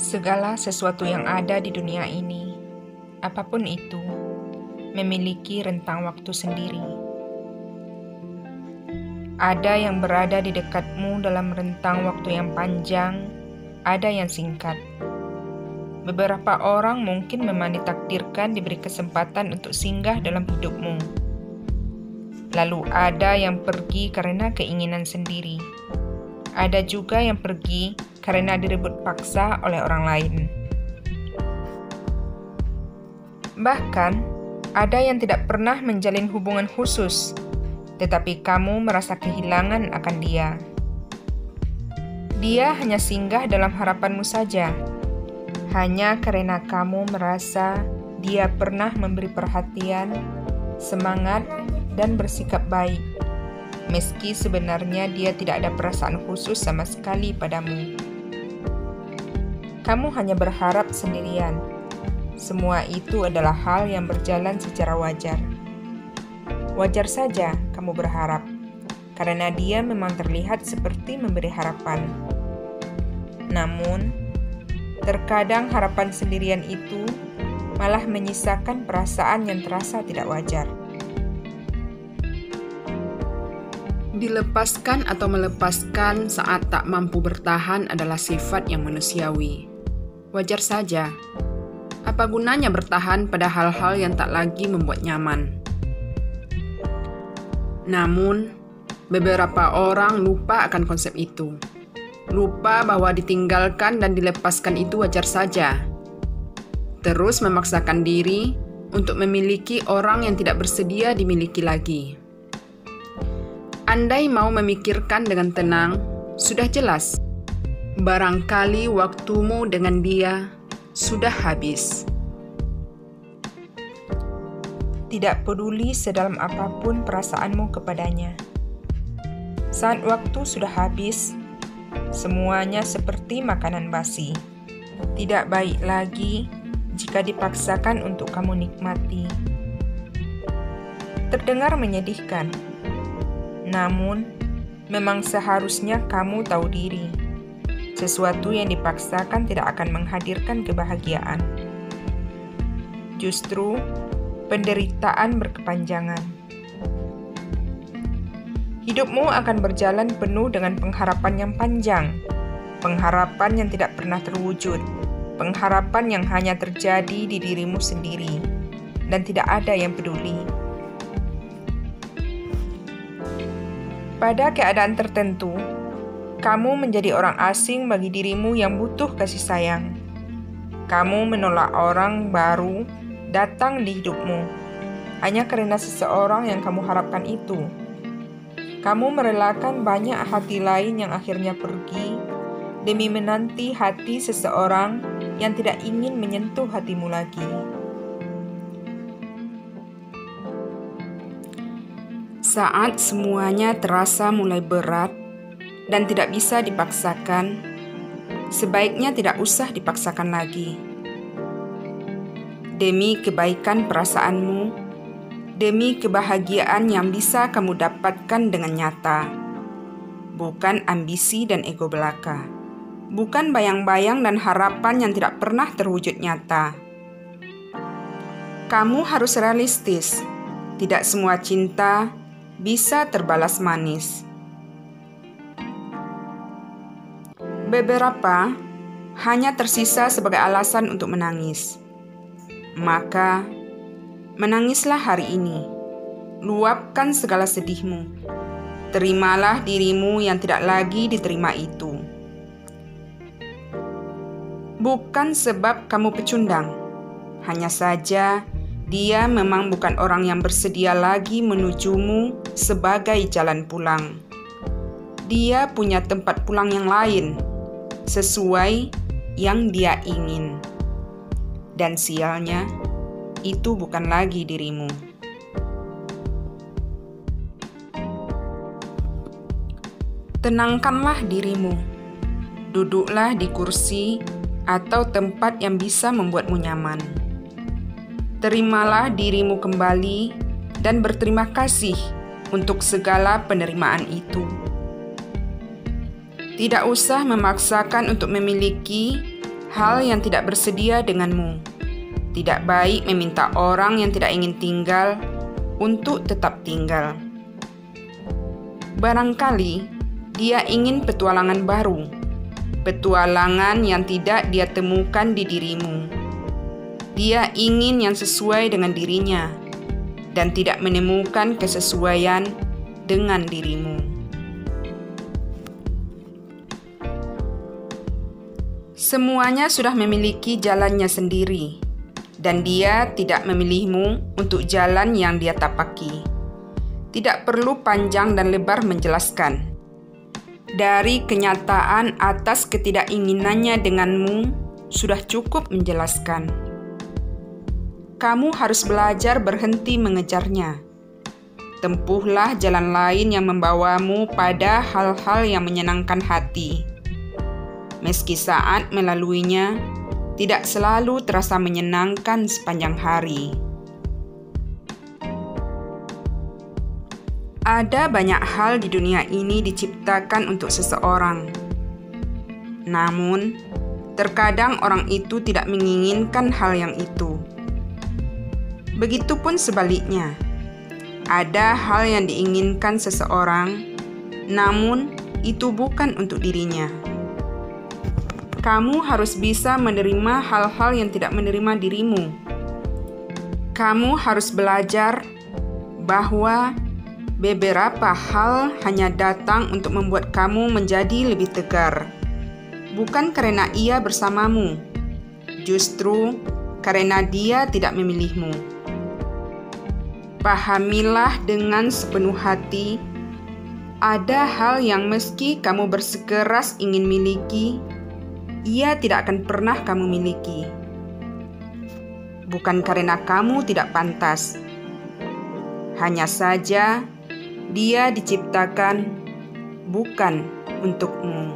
Segala sesuatu yang ada di dunia ini, apapun itu, memiliki rentang waktu sendiri. Ada yang berada di dekatmu dalam rentang waktu yang panjang, ada yang singkat. Beberapa orang mungkin memang ditakdirkan diberi kesempatan untuk singgah dalam hidupmu. Lalu ada yang pergi karena keinginan sendiri. Ada juga yang pergi karena direbut paksa oleh orang lain. Bahkan, ada yang tidak pernah menjalin hubungan khusus, tetapi kamu merasa kehilangan akan dia. Dia hanya singgah dalam harapanmu saja, hanya karena kamu merasa dia pernah memberi perhatian, semangat, dan bersikap baik, meski sebenarnya dia tidak ada perasaan khusus sama sekali padamu. Kamu hanya berharap sendirian. Semua itu adalah hal yang berjalan secara wajar. Wajar saja kamu berharap, karena dia memang terlihat seperti memberi harapan. Namun, terkadang harapan sendirian itu malah menyisakan perasaan yang terasa tidak wajar. Dilepaskan atau melepaskan saat tak mampu bertahan adalah sifat yang manusiawi. Wajar saja. Apa gunanya bertahan pada hal-hal yang tak lagi membuat nyaman? Namun, beberapa orang lupa akan konsep itu. Lupa bahwa ditinggalkan dan dilepaskan itu wajar saja. Terus memaksakan diri untuk memiliki orang yang tidak bersedia dimiliki lagi. Andai mau memikirkan dengan tenang, sudah jelas. Barangkali waktumu dengan dia sudah habis. Tidak peduli sedalam apapun perasaanmu kepadanya. Saat waktu sudah habis, semuanya seperti makanan basi. Tidak baik lagi jika dipaksakan untuk kamu nikmati. Terdengar menyedihkan. Namun, memang seharusnya kamu tahu diri. Sesuatu yang dipaksakan tidak akan menghadirkan kebahagiaan. Justru, penderitaan berkepanjangan. Hidupmu akan berjalan penuh dengan pengharapan yang panjang, pengharapan yang tidak pernah terwujud, pengharapan yang hanya terjadi di dirimu sendiri, dan tidak ada yang peduli. Pada keadaan tertentu, kamu menjadi orang asing bagi dirimu yang butuh kasih sayang. Kamu menolak orang baru datang di hidupmu, hanya karena seseorang yang kamu harapkan itu. Kamu merelakan banyak hati lain yang akhirnya pergi, demi menanti hati seseorang yang tidak ingin menyentuh hatimu lagi. Saat semuanya terasa mulai berat dan tidak bisa dipaksakan, sebaiknya tidak usah dipaksakan lagi. Demi kebaikan perasaanmu, demi kebahagiaan yang bisa kamu dapatkan dengan nyata, bukan ambisi dan ego belaka, bukan bayang-bayang dan harapan yang tidak pernah terwujud nyata. Kamu harus realistis, tidak semua cinta bisa terbalas manis. Beberapa hanya tersisa sebagai alasan untuk menangis. Maka, menangislah hari ini. Luapkan segala sedihmu. Terimalah dirimu yang tidak lagi diterima itu. Bukan sebab kamu pecundang. Hanya saja, dia memang bukan orang yang bersedia lagi menujumu sebagai jalan pulang. Dia punya tempat pulang yang lain, sesuai yang dia ingin. Dan sialnya, itu bukan lagi dirimu. Tenangkanlah dirimu. Duduklah di kursi atau tempat yang bisa membuatmu nyaman. Terimalah dirimu kembali dan berterima kasih untuk segala penerimaan itu. Tidak usah memaksakan untuk memiliki hal yang tidak bersedia denganmu. Tidak baik meminta orang yang tidak ingin tinggal untuk tetap tinggal. Barangkali dia ingin petualangan baru, petualangan yang tidak dia temukan di dirimu. Dia ingin yang sesuai dengan dirinya dan tidak menemukan kesesuaian dengan dirimu. Semuanya sudah memiliki jalannya sendiri, dan dia tidak memilihmu untuk jalan yang dia tapaki. Tidak perlu panjang dan lebar menjelaskan. Dari kenyataan atas ketidakinginannya denganmu sudah cukup menjelaskan. Kamu harus belajar berhenti mengejarnya. Tempuhlah jalan lain yang membawamu pada hal-hal yang menyenangkan hati. Meski saat melaluinya tidak selalu terasa menyenangkan sepanjang hari. Ada banyak hal di dunia ini diciptakan untuk seseorang. Namun, terkadang orang itu tidak menginginkan hal yang itu. Begitupun sebaliknya. Ada hal yang diinginkan seseorang, namun itu bukan untuk dirinya. Kamu harus bisa menerima hal-hal yang tidak menerima dirimu. Kamu harus belajar bahwa beberapa hal hanya datang untuk membuat kamu menjadi lebih tegar. Bukan karena ia bersamamu, justru karena dia tidak memilihmu. Pahamilah dengan sepenuh hati, ada hal yang meski kamu bersikeras ingin miliki, ia tidak akan pernah kamu miliki. Bukan karena kamu tidak pantas, hanya saja dia diciptakan bukan untukmu.